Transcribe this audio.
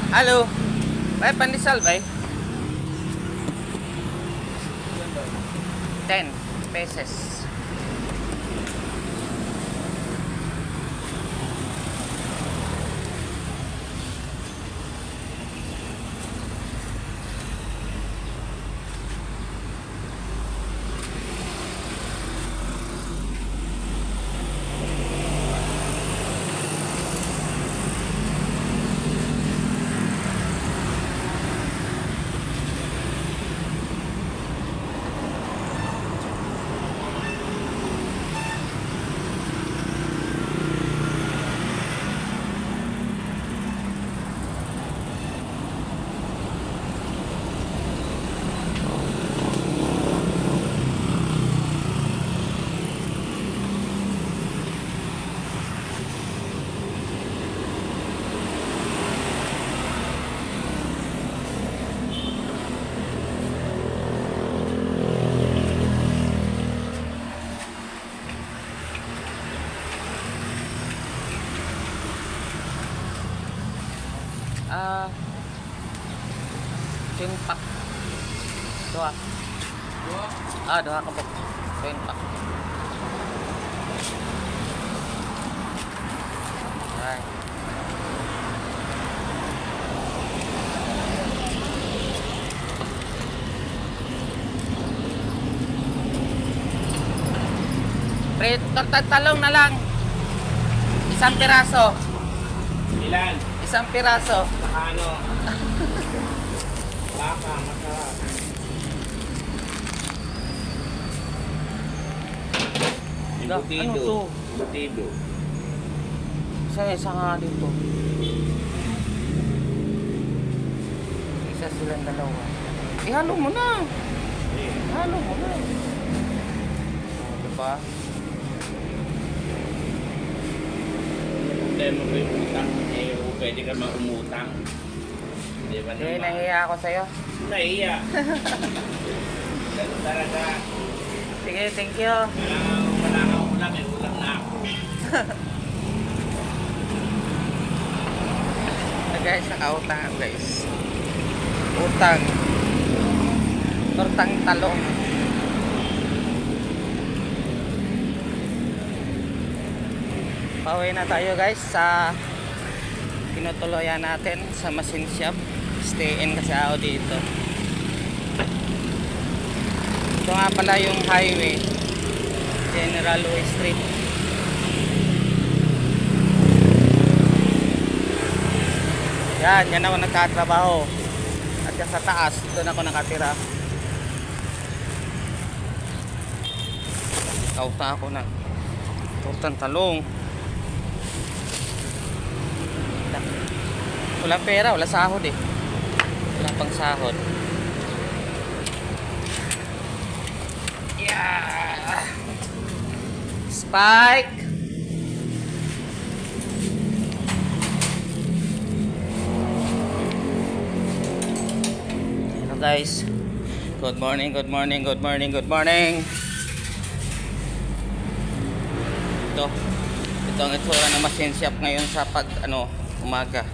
Halo. Bay, pandesal, bay. 10 pesos. Ah, pak. Dua. Dua ka po. Pak. Right. Pre, tortang talong na lang. Isang piraso. Ilan? Isang piraso. Ano? Baka, masarap. Ano to? Embutido. Isa nga dito. Isa silang dalawa. Ihalo mo na. Ihalo mo na. Diba? Problema ko yung utang. Pwede ka maumutang. Di ba naman? Nahiya ako sa'yo. Nahiya. Ganun talaga. Sige, thank you. Wala kang ulam, may ulam na ako. Guys, nakautang guys. Utang. Tortang talong. Pauwi na tayo guys sa tinutuloyan natin sa machine shop. Stay in kasi ako dito. Ito nga pala yung highway, General Way Street. Yan ako nagkatrabaho. At yan sa taas, doon ako nakatira. Kauta ako na tortang talong. Walang pera, wala sahod eh. Wala pang sahod. Yeah. Spike. Hello guys. Good morning. Ito ang itsura ng machine shop ngayon sa umaga.